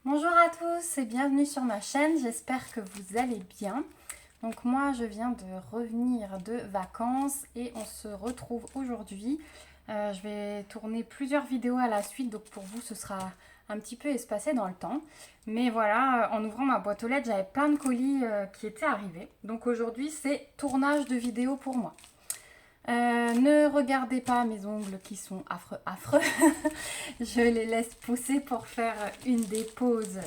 Bonjour à tous et bienvenue sur ma chaîne, j'espère que vous allez bien. Donc moi je viens de revenir de vacances et on se retrouve aujourd'hui. Je vais tourner plusieurs vidéos à la suite, donc pour vous ce sera un petit peu espacé dans le temps. Mais voilà, en ouvrant ma boîte aux lettres, j'avais plein de colis qui étaient arrivés. Donc aujourd'hui c'est tournage de vidéo pour moi. Ne regardez pas mes ongles qui sont affreux. Je les laisse pousser pour faire une des poses.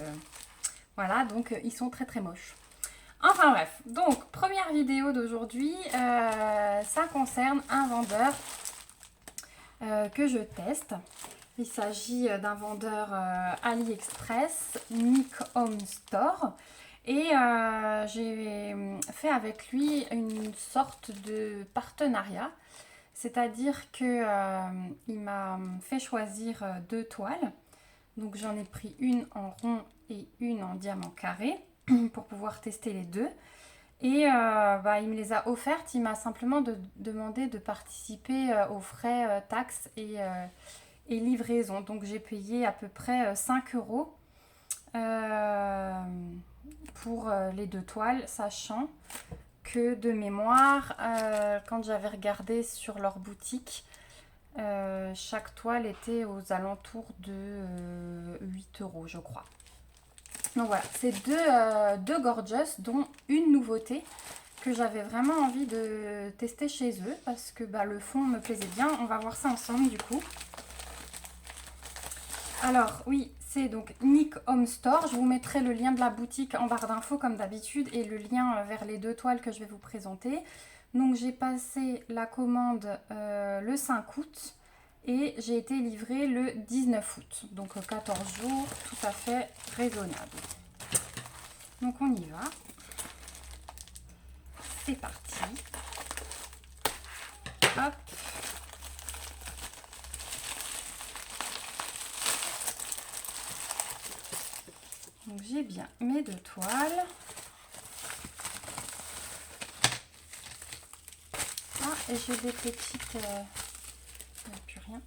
Voilà, donc ils sont très moches. Enfin bref, donc première vidéo d'aujourd'hui, ça concerne un vendeur que je teste. Il s'agit d'un vendeur AliExpress, Nick Home Store. Et j'ai fait avec lui une sorte de partenariat. C'est-à-dire qu'il m'a fait choisir deux toiles. Donc j'en ai pris une en rond et une en diamant carré pour pouvoir tester les deux. Et il me les a offertes. Il m'a simplement demandé de participer aux frais taxes et livraison. Donc j'ai payé à peu près 5 euros pour les deux toiles, sachant que de mémoire, quand j'avais regardé sur leur boutique, chaque toile était aux alentours de 8 euros, je crois. Donc voilà, c'est deux gorgeous, dont une nouveauté que j'avais vraiment envie de tester chez eux parce que le fond me plaisait bien. On va voir ça ensemble du coup. Alors oui, c'est donc Nick Home Store. Je vous mettrai le lien de la boutique en barre d'infos comme d'habitude et le lien vers les deux toiles que je vais vous présenter. Donc j'ai passé la commande le 5 août et j'ai été livrée le 19 août. Donc 14 jours, tout à fait raisonnable. Donc on y va. C'est parti. Hop. Donc j'ai bien mes deux toiles. Ah, et j'ai des petites... il n'y a plus rien.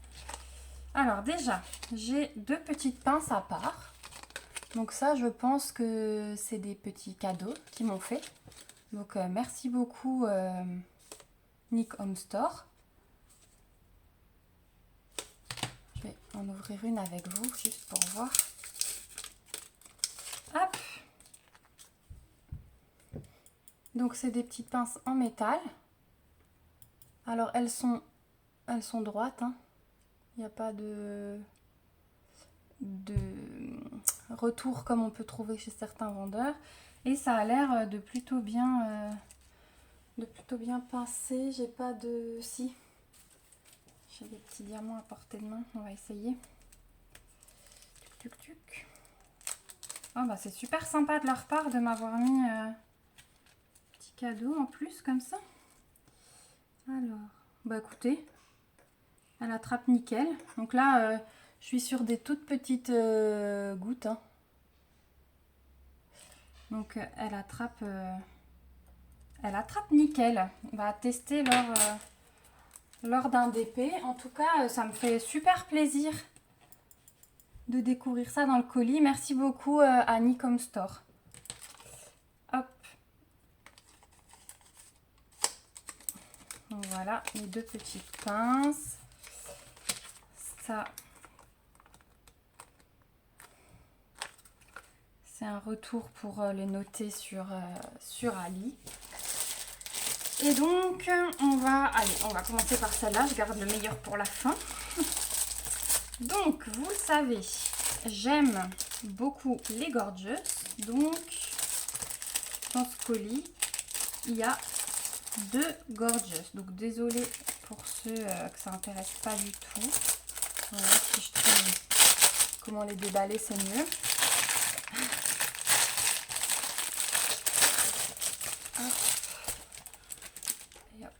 Alors déjà, j'ai deux petites pinces à part. Donc ça, je pense que c'est des petits cadeaux qu'ils m'ont fait. Donc merci beaucoup Nick Home Store. Je vais en ouvrir une avec vous, juste pour voir. Hop. Donc c'est des petites pinces en métal. Alors elles sont droites, hein. Il n'y a pas de retour comme on peut trouver chez certains vendeurs. Et ça a l'air de plutôt bien pincer. J'ai pas de... Si. J'ai des petits diamants à portée de main. On va essayer. Tuc, tuc, tuc. Oh c'est super sympa de leur part de m'avoir mis petit cadeau en plus comme ça. Alors, écoutez, elle attrape nickel. Donc là, je suis sur des toutes petites gouttes. Hein. Donc elle attrape nickel. On va tester lors d'un DP. En tout cas, ça me fait super plaisir de découvrir ça dans le colis. Merci beaucoup à Nick Home Store. Hop. Donc voilà les deux petites pinces. Ça, c'est un retour pour les noter sur Ali. Et donc on va commencer par celle-là. Je garde le meilleur pour la fin. Donc vous le savez, j'aime beaucoup les gorgeous. Donc dans ce colis, il y a deux gorgeous. Donc désolée pour ceux que ça n'intéresse pas du tout. Voilà, si je trouve comment les déballer, c'est mieux. Hop. Et hop.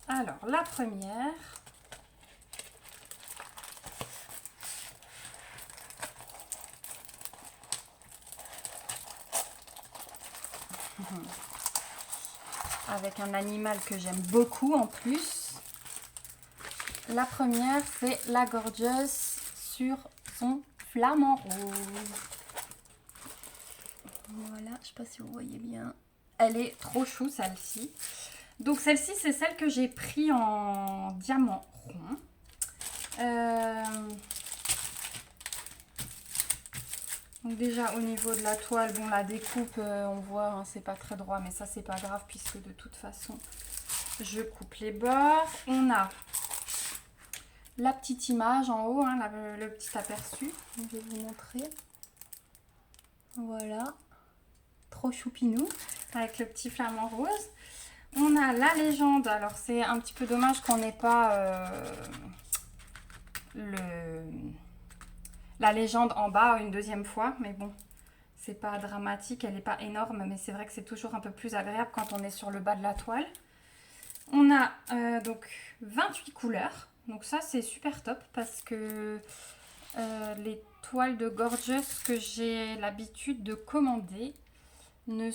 Alors la première. avec un animal que j'aime beaucoup en plus. La première, c'est la Gorgeous sur son flamant rose. Voilà, je ne sais pas si vous voyez bien. Elle est trop chou celle-ci. Donc celle-ci, c'est celle que j'ai pris en diamant rond. Donc déjà au niveau de la toile, bon la découpe, on voit, hein, c'est pas très droit, mais ça c'est pas grave puisque de toute façon, je coupe les bords. On a la petite image en haut, hein, le petit aperçu. Je vais vous montrer. Voilà, trop choupinou avec le petit flamant rose. On a la légende. Alors c'est un petit peu dommage qu'on n'ait pas la légende en bas une deuxième fois, mais bon, c'est pas dramatique, elle n'est pas énorme, mais c'est vrai que c'est toujours un peu plus agréable quand on est sur le bas de la toile. On a donc 28 couleurs, donc ça c'est super top parce que les toiles de Gorgeous que j'ai l'habitude de commander n'ont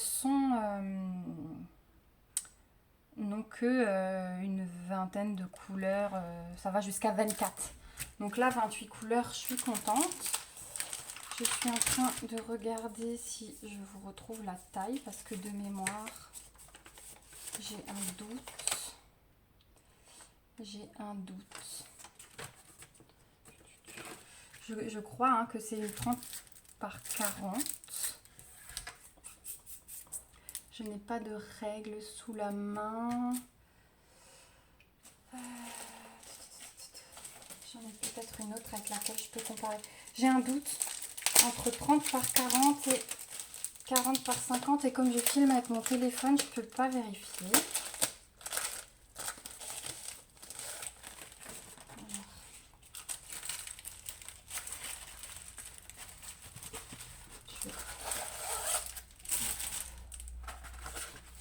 que une vingtaine de couleurs, ça va jusqu'à 24. Donc là 28 couleurs, je suis contente. Je suis en train de regarder si je vous retrouve la taille parce que de mémoire j'ai un doute. Je crois hein, que c'est une 30 par 40. Je n'ai pas de règles sous la main. J'en ai peut-être une autre avec laquelle je peux comparer. J'ai un doute entre 30 par 40 et 40 par 50. Et comme je filme avec mon téléphone, je ne peux pas vérifier.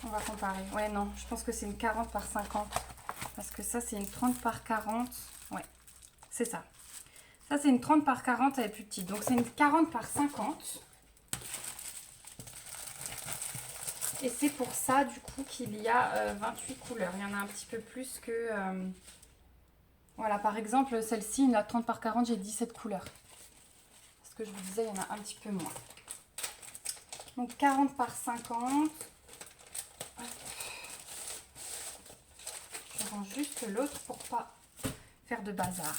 On va comparer. Ouais, non, je pense que c'est une 40 par 50. Parce que ça, c'est une 30 par 40. Ouais, c'est ça. Ça, c'est une 30 par 40, elle est plus petite. Donc, c'est une 40 par 50. Et c'est pour ça, du coup, qu'il y a 28 couleurs. Il y en a un petit peu plus que... Voilà, par exemple, celle-ci, la 30 par 40, j'ai 17 couleurs. Parce que je vous disais, il y en a un petit peu moins. Donc, 40 par 50. Je rends juste l'autre pour pas faire de bazar.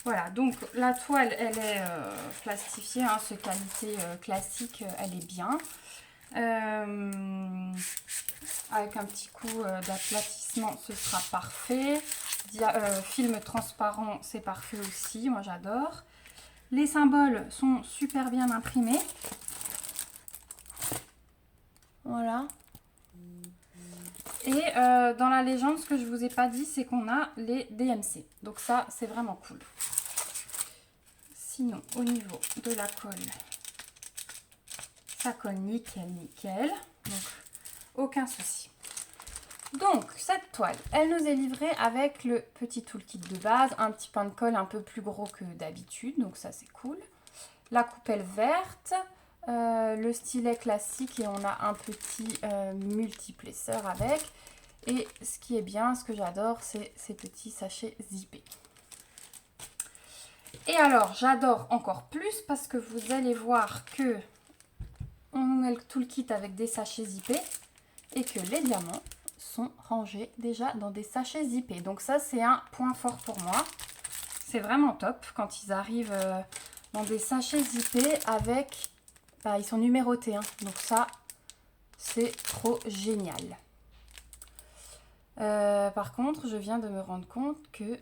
Voilà, donc la toile, elle est plastifiée, hein, ce qualité classique, elle est bien. Avec un petit coup d'aplatissement, ce sera parfait. Film transparent, c'est parfait aussi, moi j'adore. Les symboles sont super bien imprimés. Voilà. Et dans la légende, ce que je ne vous ai pas dit, c'est qu'on a les DMC. Donc ça, c'est vraiment cool. Sinon, au niveau de la colle, ça colle nickel, nickel. Donc, aucun souci. Donc, cette toile, elle nous est livrée avec le petit toolkit de base. Un petit pain de colle un peu plus gros que d'habitude. Donc, ça, c'est cool. La coupelle verte. Le stylet classique et on a un petit multiplesseur avec. Et ce qui est bien, ce que j'adore, c'est ces petits sachets zippés. Et alors, j'adore encore plus parce que vous allez voir que on a le toolkit avec des sachets zippés et que les diamants sont rangés déjà dans des sachets zippés. Donc ça, c'est un point fort pour moi. C'est vraiment top quand ils arrivent dans des sachets zippés avec... Bah, ils sont numérotés, hein. Donc ça, c'est trop génial. Par contre, je viens de me rendre compte que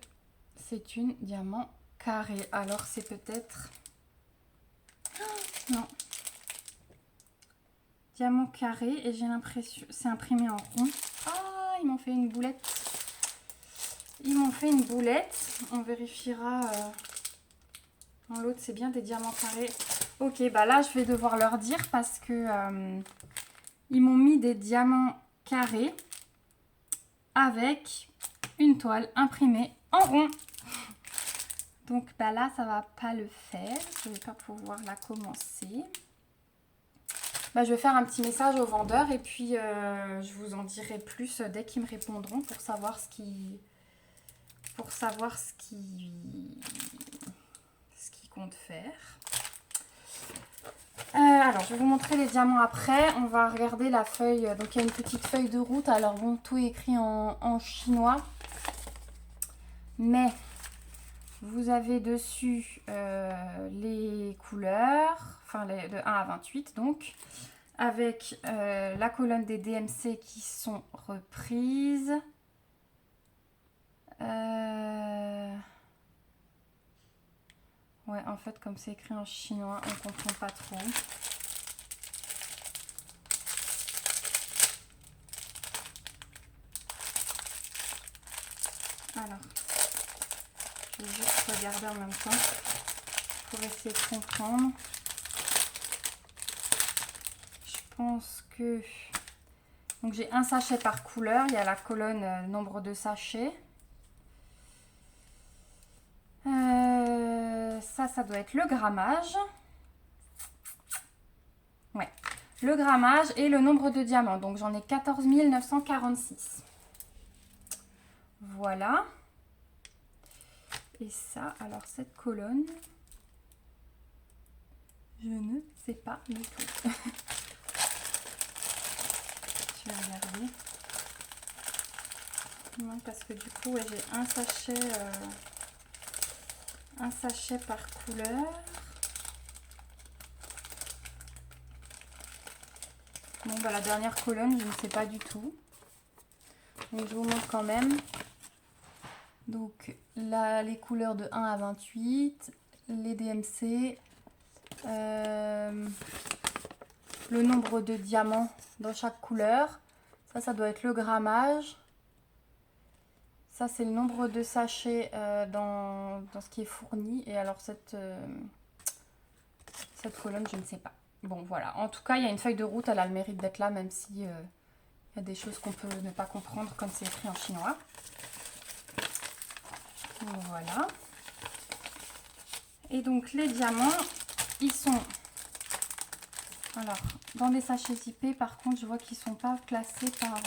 c'est une diamant carré. Alors, c'est peut-être... Non. Diamant carré et j'ai l'impression... C'est imprimé en rond. Ah, ils m'ont fait une boulette. Ils m'ont fait une boulette. On vérifiera... Dans l'autre, c'est bien des diamants carrés. Ok, bah là, je vais devoir leur dire parce que ils m'ont mis des diamants carrés avec une toile imprimée en rond. Donc, bah là, ça va pas le faire. Je vais pas pouvoir la commencer. je vais faire un petit message aux vendeurs et puis je vous en dirai plus dès qu'ils me répondront pour savoir ce qu'ils comptent faire. Alors, je vais vous montrer les diamants après. On va regarder la feuille. Donc, il y a une petite feuille de route. Alors, bon, tout est écrit en chinois. Mais, vous avez dessus les couleurs. Enfin, de 1 à 28, donc. Avec la colonne des DMC qui sont reprises. Ouais, en fait, comme c'est écrit en chinois, on ne comprend pas trop. Alors, je vais juste regarder en même temps pour essayer de comprendre. Je pense que... Donc, j'ai un sachet par couleur. Il y a la colonne nombre de sachets. Ça doit être le grammage. Ouais, le grammage et le nombre de diamants. Donc, j'en ai 14 946. Voilà. Et ça, alors cette colonne, je ne sais pas du tout. Je vais regarder. Non, parce que du coup, ouais, j'ai un sachet par couleur. Bon, bah, la dernière colonne, je ne sais pas du tout. Donc, je vous montre quand même. Donc, là, les couleurs de 1 à 28, les DMC, le nombre de diamants dans chaque couleur. Ça doit être le grammage. Ça, c'est le nombre de sachets dans ce qui est fourni. Et alors, cette colonne, je ne sais pas. Bon, voilà. En tout cas, il y a une feuille de route. Elle a le mérite d'être là, même si il y a des choses qu'on peut ne pas comprendre comme c'est écrit en chinois. Voilà. Et donc, les diamants, ils sont... Alors, dans des sachets zippés, par contre, je vois qu'ils ne sont pas classés par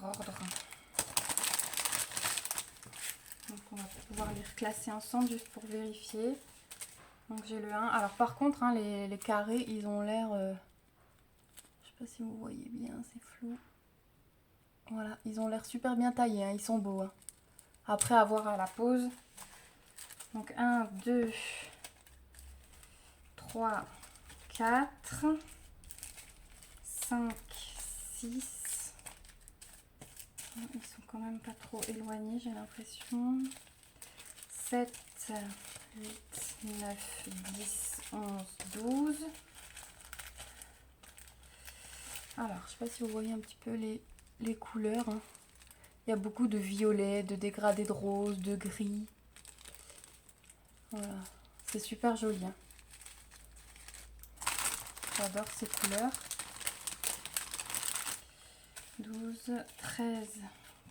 ordre. Donc, on va pouvoir les reclasser ensemble juste pour vérifier. Donc, j'ai le 1. Alors, par contre, hein, les carrés, ils ont l'air... je ne sais pas si vous voyez bien, c'est flou. Voilà, ils ont l'air super bien taillés, hein, ils sont beaux. Hein. Après, à voir à la pose. Donc, 1, 2, 3, 4, 5, 6. Ils sont quand même pas trop éloignés, j'ai l'impression. 7, 8, 9, 10, 11, 12. Alors, je sais pas si vous voyez un petit peu les couleurs. Hein. Il y a beaucoup de violet, de dégradés de rose, de gris. Voilà, c'est super joli. Hein. J'adore ces couleurs. 12, 13,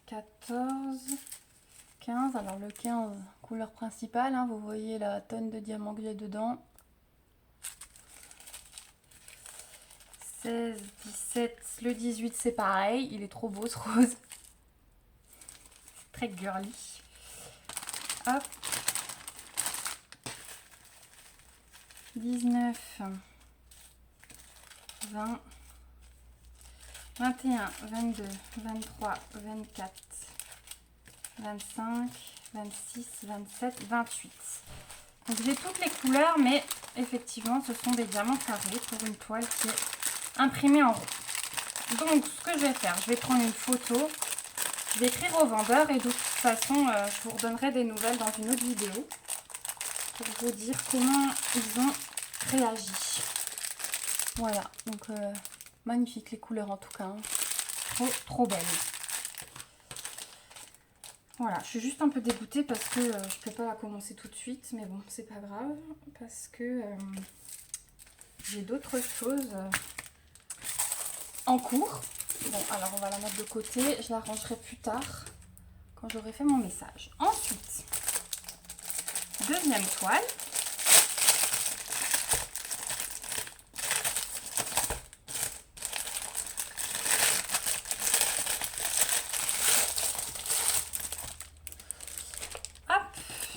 14, 15. Alors le 15, couleur principale. Hein, vous voyez la tonne de diamants que j'ai dedans. 16, 17, le 18 c'est pareil. Il est trop beau ce rose. Très girly. Hop. 19, 20, 21, 22, 23, 24, 25, 26, 27, 28. Donc j'ai toutes les couleurs, mais effectivement ce sont des diamants carrés pour une toile qui est imprimée en rond. Donc ce que je vais faire, je vais prendre une photo, je vais écrire au vendeur et de toute façon je vous redonnerai des nouvelles dans une autre vidéo pour vous dire comment ils ont réagi. Voilà, donc magnifique les couleurs en tout cas, hein. Trop belles. Voilà, je suis juste un peu dégoûtée parce que je peux pas la commencer tout de suite, mais bon, c'est pas grave parce que j'ai d'autres choses en cours. Bon, alors on va la mettre de côté, je la rangerai plus tard quand j'aurai fait mon message. Ensuite, deuxième toile.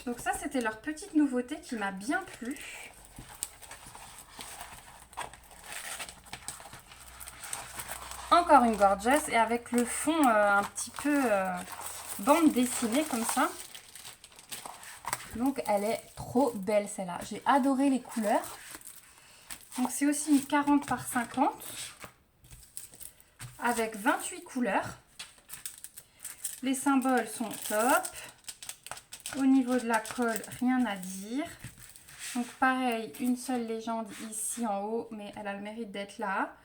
Donc ça, c'était leur petite nouveauté qui m'a bien plu. Encore une gorgeous et avec le fond un petit peu bande dessinée comme ça. Donc elle est trop belle celle-là. J'ai adoré les couleurs. Donc c'est aussi une 40 par 50 avec 28 couleurs. Les symboles sont top. Au niveau de la colle, rien à dire. Donc pareil, une seule légende ici en haut, mais elle a le mérite d'être là.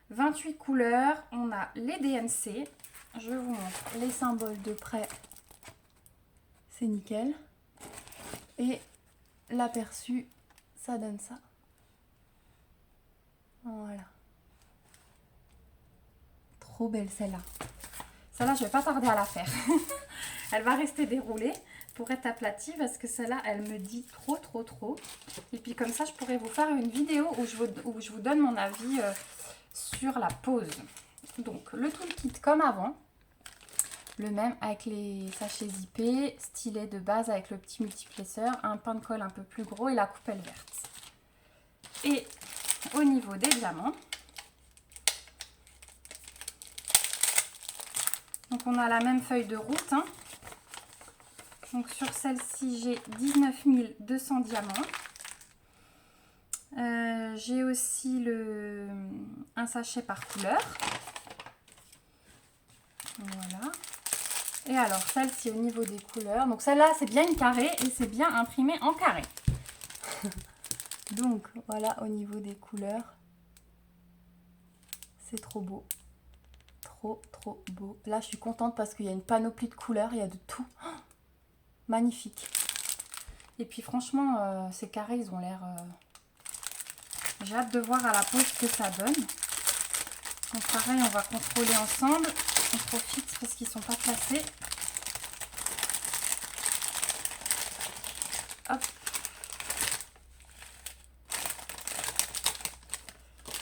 28 couleurs, on a les DNC. Je vous montre les symboles de près. C'est nickel. Et l'aperçu, ça donne ça. Voilà. Trop belle celle-là. Celle-là, je vais pas tarder à la faire. Elle va rester déroulée pour être aplatie parce que celle-là, elle me dit trop, trop, trop. Et puis comme ça, je pourrais vous faire une vidéo où je vous donne mon avis sur la pose. Donc, le toolkit comme avant. Le même avec les sachets zippés, stylet de base avec le petit multiplesseur, un pain de colle un peu plus gros et la coupelle verte. Et au niveau des diamants, donc on a la même feuille de route. Hein. Donc sur celle-ci, j'ai 19 200 diamants. J'ai aussi un sachet par couleur. Voilà. Et alors celle-ci au niveau des couleurs. Donc celle-là, c'est bien une carré et c'est bien imprimé en carré. Donc voilà au niveau des couleurs. C'est trop beau. Trop, trop beau. Là, je suis contente parce qu'il y a une panoplie de couleurs. Il y a de tout. Oh, magnifique. Et puis franchement, ces carrés, ils ont l'air... J'ai hâte de voir à la pose ce que ça donne. Donc pareil, on va contrôler ensemble. On profite parce qu'ils ne sont pas placés. Hop.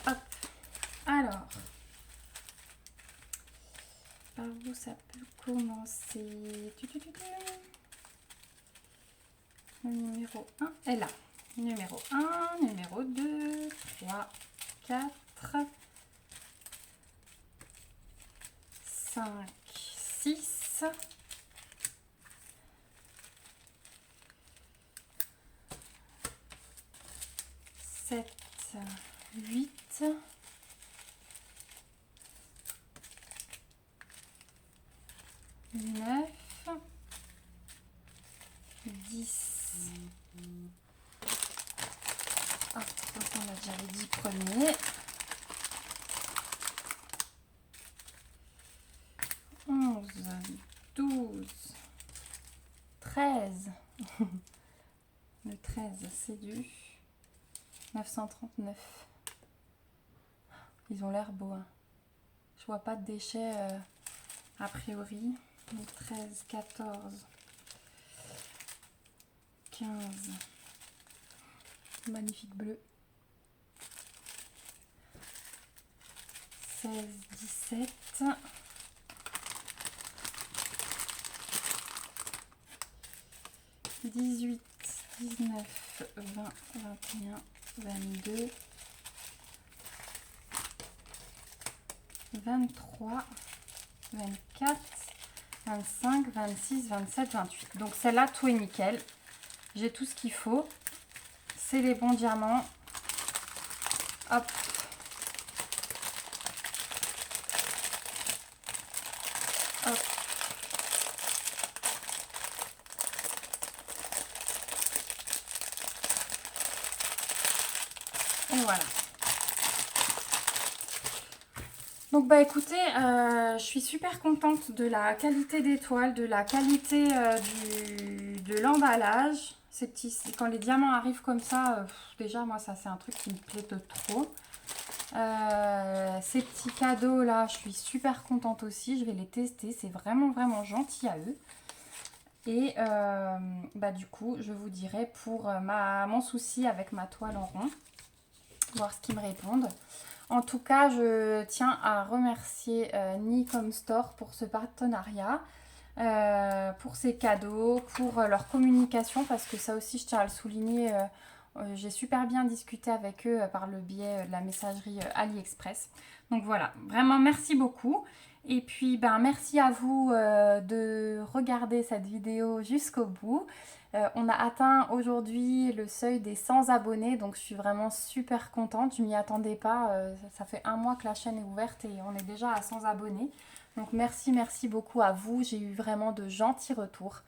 Hop. Alors. Par où ça peut commencer? Le numéro 1 est là. Numéro 1, numéro 2, 3, 4, 5, 6, 7, 8, 9, 10. Ah, on a déjà les 10 premiers. 11, 12, 13. Le 13, c'est du 939. Ils ont l'air beaux. Hein. Je vois pas de déchets a priori. Donc 13, 14, 15. Magnifique bleu. 16, 17. 18, 19, 20, 21, 22, 23, 24, 25, 26, 27, 28. Donc celle-là, tout est nickel. J'ai tout ce qu'il faut. C'est les bons diamants. Hop. Hop. Et voilà. Donc bah écoutez, je suis super contente de la qualité des toiles, de la qualité de l'emballage. Ces petits, quand les diamants arrivent comme ça, déjà moi ça c'est un truc qui me plaît de trop. Ces petits cadeaux là, je suis super contente aussi. Je vais les tester, c'est vraiment vraiment gentil à eux. Et bah du coup, je vous dirai pour mon souci avec ma toile en rond, voir ce qu'ils me répondent. En tout cas, je tiens à remercier Nicom Store pour ce partenariat. pour ces cadeaux, pour leur communication, parce que ça aussi je tiens à le souligner, j'ai super bien discuté avec eux par le biais de la messagerie AliExpress. Donc voilà, vraiment merci beaucoup. Et puis ben, merci à vous de regarder cette vidéo jusqu'au bout. On a atteint aujourd'hui le seuil des 100 abonnés, donc je suis vraiment super contente. Je m'y attendais pas, ça fait un mois que la chaîne est ouverte et on est déjà à 100 abonnés. Donc merci beaucoup à vous, j'ai eu vraiment de gentils retours.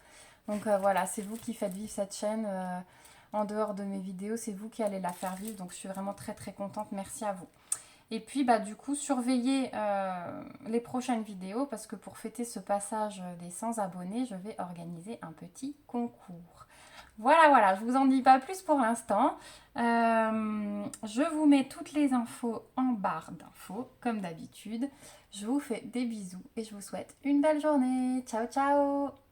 Donc voilà, c'est vous qui faites vivre cette chaîne en dehors de mes vidéos, c'est vous qui allez la faire vivre. Donc je suis vraiment très contente, merci à vous. Et puis bah du coup surveillez les prochaines vidéos parce que pour fêter ce passage des 100 abonnés, je vais organiser un petit concours. Voilà, je vous en dis pas plus pour l'instant. Je vous mets toutes les infos en barre d'infos comme d'habitude. Je vous fais des bisous et je vous souhaite une belle journée. Ciao ciao.